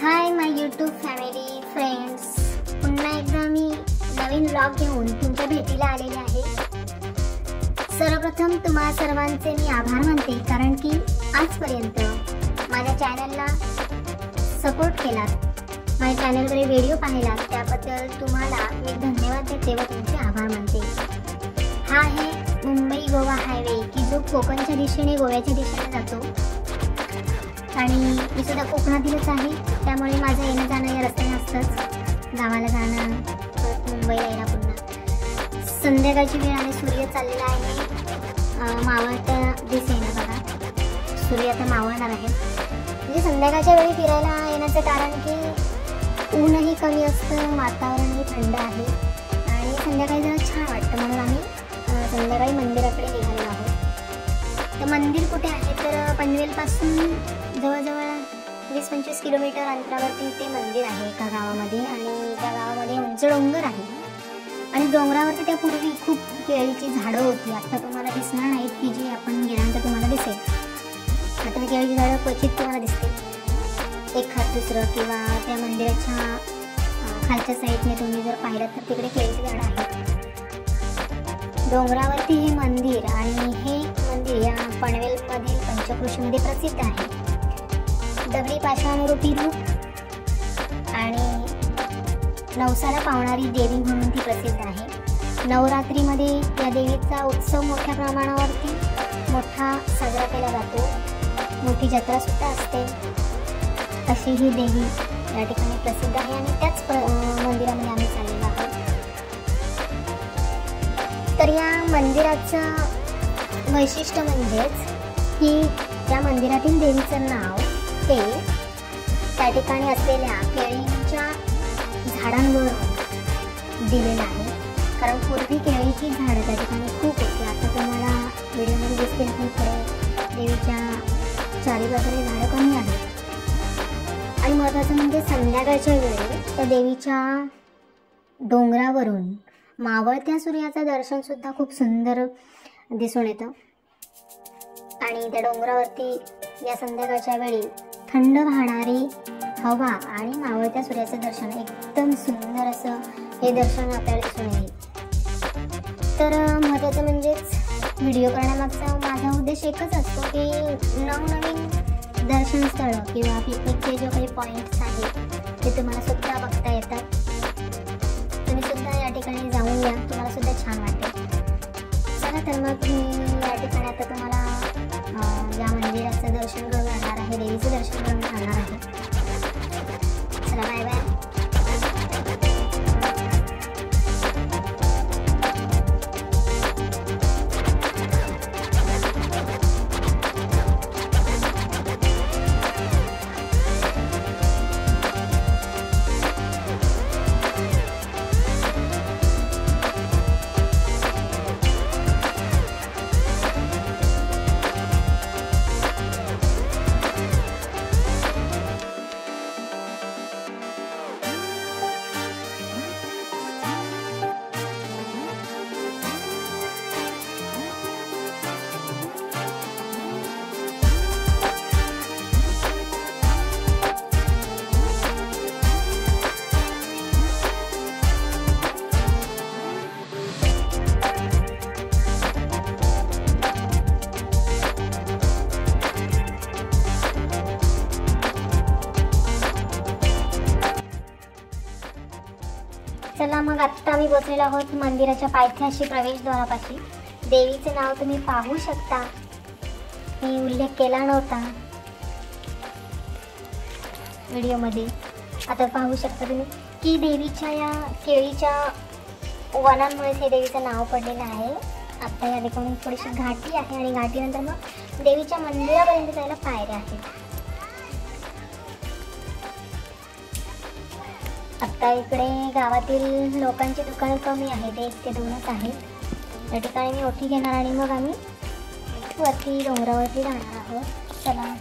Hi my YouTube family friends, पुन्हा एकदा मी नवीन vlog घेऊन तुमच्या भेटीला आलेले आहे। सर्वप्रथम तुम्हा सर्वांचे मी आभार मानते, कारण की आजपर्यंत माझ्या चॅनलला सपोर्ट केलात, माझ्या चॅनलवर व्हिडिओ पाहिलात, त्याबद्दल तुम्हाला मी धन्यवाद देते व तुमचे आभार मानते। हा आहे मुंबई गोवा हायवे की जो कोकणच्या दिशेने गोव्याच्या दिशेने जातो आणि मी सुद्धा कोकणातीलच आहे, त्यामुळे माझं येणं जाणं या रस्त्याने असतंच। गावाला जाणं, परत मुंबईला यायला पुन्हा। संध्याकाळची वेळ आणि सूर्य चाललेला आहे मावळत्या दिशेने। बघा सूर्य आता मावळणार आहे, म्हणजे संध्याकाळच्या वेळी फिरायला येण्याचं कारण की ऊनही कमी असतं, वातावरणही थंड आहे आणि संध्याकाळी जरा छान वाटतं, म्हणून आम्ही संध्याकाळी मंदिराकडे निघालो आहोत। तर मंदिर कुठे आहे तर पनवेलपासून जवळजवळ 20-25 किलोमीटर अंतरावरती ते मंदिर आहे एका गावामध्ये, आणि त्या गावामध्ये उंच डोंगर आहे आणि डोंगरावरती त्यापूर्वी खूप केळीची झाडं होती। आता तुम्हाला दिसणार नाहीत, की जी आपण गेल्यानंतर तुम्हाला दिसेल। आता केळीची झाडं क्वचित तुम्हाला दिसतील, एक हात दुसरं, किंवा त्या मंदिराच्या खालच्या साईडने तुम्ही जर पाहिलं तर तिकडे केळीची झाडं आहेत। डोंगरावरती हे मंदिर, आणि हे मंदिर या पनवेलमधील पंचक्रोशीमध्ये प्रसिद्ध आहे। दगडी पाषाणरूपी रूप आणि नवसाला पावणारी देवी म्हणून ती प्रसिद्ध आहे। नवरात्रीमध्ये या देवीचा उत्सव मोठ्या प्रमाणावरती साजरा केला जातो, मोठी जत्रा सुद्धा असते। अशी ही देवी या ठिकाणी प्रसिद्ध आहे आणि त्याच मंदिरामध्ये आम्ही चाललेलो आहोत। तर या मंदिराचं वैशिष्ट्य म्हणजेच की या मंदिरातील देवीचं नाव ते त्या ठिकाणी असलेल्या केळीच्या झाडांवर दिलेलं आहे, कारण पूर्वी केळीची झाडं त्या ठिकाणी खूप होती। आता तुम्हाला व्हिडिओमध्ये दिसतील की थोडे देवीच्या चारी बाजूला झाडं कमी आहेत। आणि महत्त्वाचं म्हणजे संध्याकाळच्या वेळी त्या देवीच्या डोंगरावरून मावळत्या सूर्याचं दर्शन सुद्धा खूप सुंदर दिसून येतं, आणि त्या डोंगरावरती या संध्याकाळच्या वेळी थंड वाहणारी हवा आणि मावळत्या सूर्याचं दर्शन, एकदम सुंदर असं हे दर्शन आपल्याला दिसून येईल। तर महत्त्वाचं म्हणजेच व्हिडिओ करण्यामागचा माझा उद्देश एकच असतो की नवनवीन दर्शन स्थळं किंवा पिकनिकचे जे काही पॉईंट्स आहेत ते तुम्हाला सुद्धा बघता येतात। तुम्ही सुद्धा या ठिकाणी जाऊन या, तुम्हाला सुद्धा छान वाटेल। चला तर मग मी या ठिकाणी आता तुम्हाला या मंदिराचं दर्शन करून आणणार आहे, देवीचं दर्शन करून आणणार आहे। चला बाय बाय। चला मग आत्ता आम्ही पोचलेलो आहोत मंदिराच्या पायथ्याशी, प्रवेशद्वारापाशी। देवीचे नाव तुम्ही पाहू शकता, मी उल्लेख केला नव्हता व्हिडिओमध्ये, आता पाहू शकता तुम्ही की देवीच्या या केळीच्या वनांमुळेच हे देवीचं नाव पडलेलं आहे। आता या ठिकाणी थोडीशी घाटी आहे आणि घाटीनंतर मग देवीच्या मंदिरापर्यंत जायला पायऱ्या आहेत। आत्ता इकडे गावातील लोकांची दुकानं कमी आहेत, 1 ते 2च आहेत। या ठिकाणी मी ओठी घेणार आणि मग आम्ही वरती डोंगरावरती जाणार आहोत। चला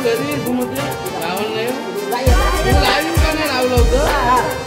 घरी घुमते लावलं नाही लावून का नाही लावलं होतं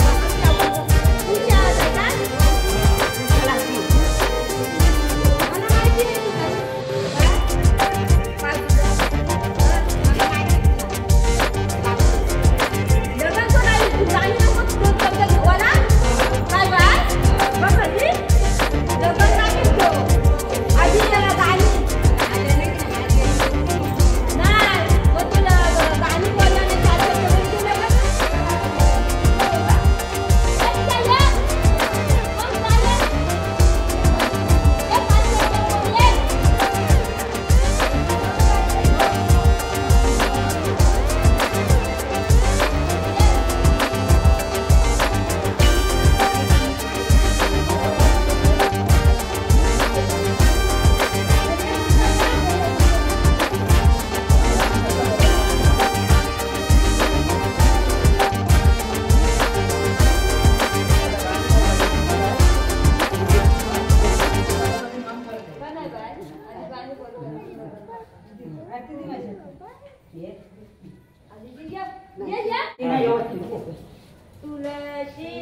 तुलसी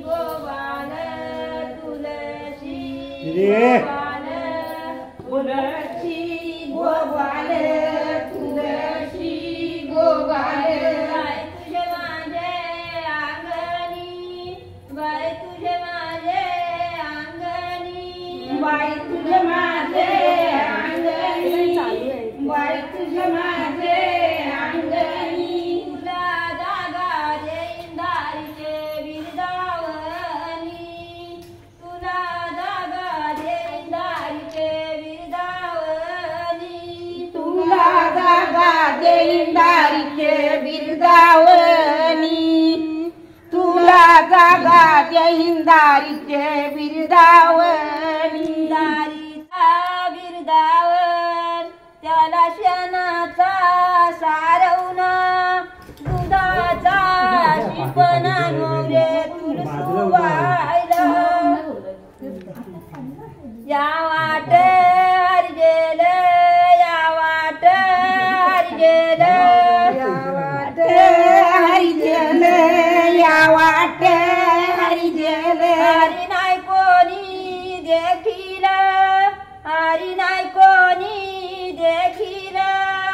गोपाल तुलसी गोपाल तुलसी गोपाल तुलसी गोपाल बाई तुझे माझे अंगणी बाई तुझे माझे अंगणी बाई तुझे माझे अंगणी बाई तुझे माझे अंगणी तुला जागा देईन दारीचे बिरदावणी तुला जागा देईन दारीचे बिरदावणी तुला जागा देईन दारीचे बिरदावणी तुला जागा देईन दारीचे बिरदावणी दारीचा बिरदावन त्याला शेणाचा सारवणा दुधाचा शिपणा नवरे तुलसूबाईला या वाट हरजेल या वाट हरजेल या वाट हरजेल या वाट हरजेल हरी नाही कोणी देखील हरी नाही कोणी देखील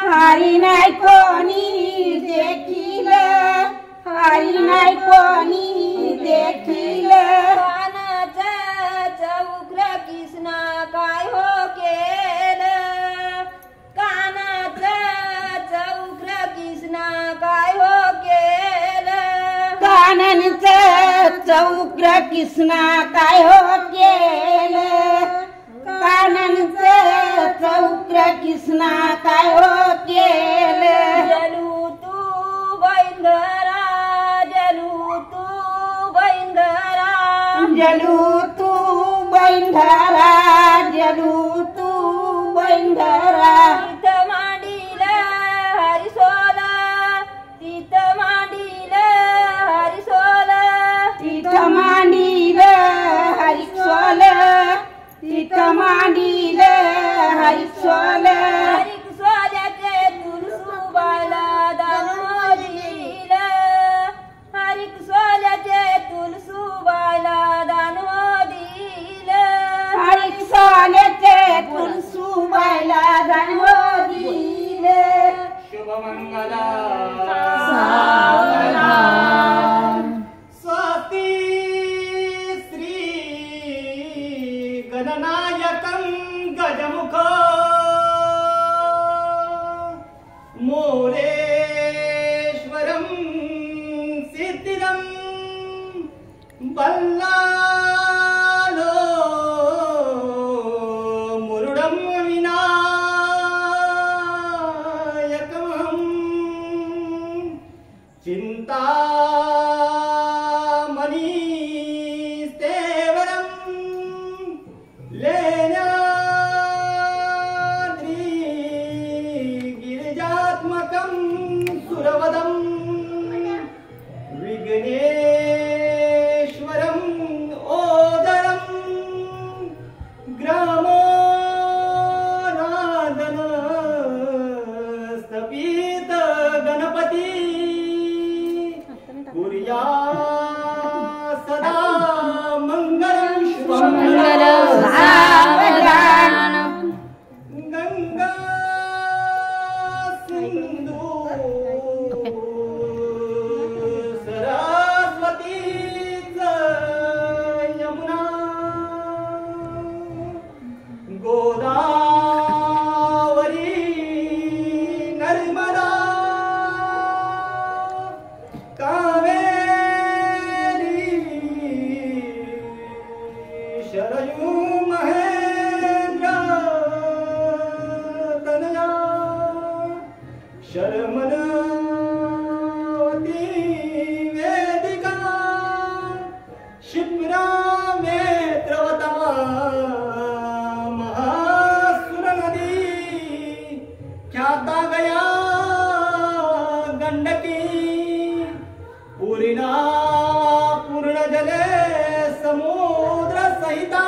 हरी नाही कोणी देखील हरी नाही कोणी देखील कानाचा चौकल किसना काय हो केलं कानाचा चौकल किसना काय हो केलं कानांचा चौकल किसना काय हो केलं कानांचा चौकल किसना काय हो केलं जलू तू बैंगरा जलू तू बैंगरा जलू तू बैंगरा जलू तू बैंगरा तिथं मांडील हरिसोला तिथं मांडील हरिसोला तिथं मांडील हरिसोला तिथं मांडील हरिसोला हरिसोल्याचे तुलसूबाईला दानोदील हरिसोल्याचे तुलसूबाईला दानोदील हरिसोल्याचे तुलसूबाईला दानोदील शुभमंगला स्वाती श्री गणनायकं गजमुख मोरेश्वरं सिद्धिदं बल्लालो मुरुडं विनायकमहं चिन्तामणिस्तेवरं लेण्याद्रि गिरिजात्मकं सुरवदं विघ्नेश्वरं शर्मणवती वेदिका क्षिप्रा मेत्रवता महासुर नदी ख्याता गया गंडकी पूर्णा पूर्ण जले समुद्र सहिता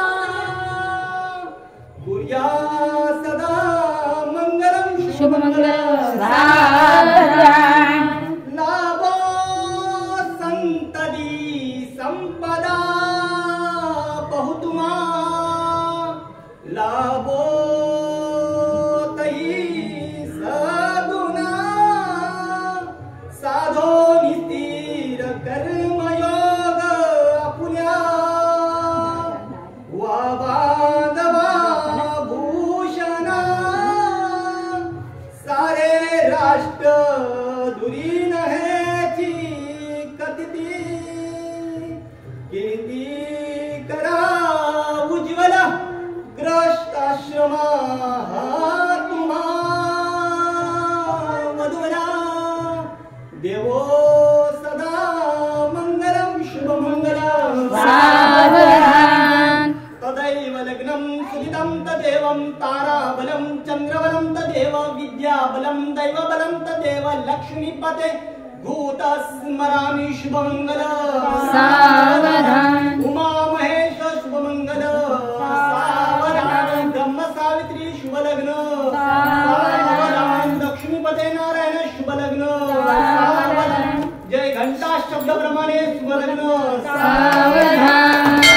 कुर्या सदा मंगलम शुभ मंगल लाभो संतदी संपदा बहुतुमा लाभो तई सगुणा साधो निस्तीर कर्मयोग आपुल्या वा बांधवा भूषणा सारे राष्ट्र दुरी नहेची कथिती कीर्ती करा उज्ज्वल ग्रस्ताश्रमा तुम्हा मधुरा देवो सदा मंगलम शुभ मंगलम तदैव लग्नं सुदितं तदेवं ताराबलं चन्द्रबलं तदेव विद्याबलं दैवबलं तदेव लक्ष्मीपते भूतस्मरामि शुभमङ्गल सावधान उमा महेश शुभमङ्गल सावधान ब्रह्म सावित्री शुभलग्न सावधान लक्ष्मीपते नारायण शुभलग्न सावधान जय घंटा शब्द प्रमाणे शुभलग्न सावधान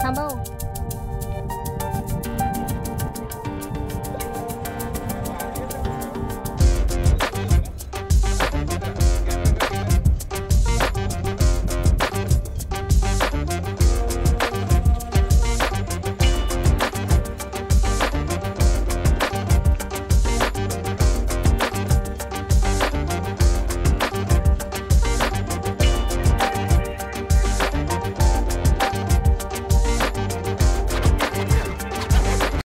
थांबव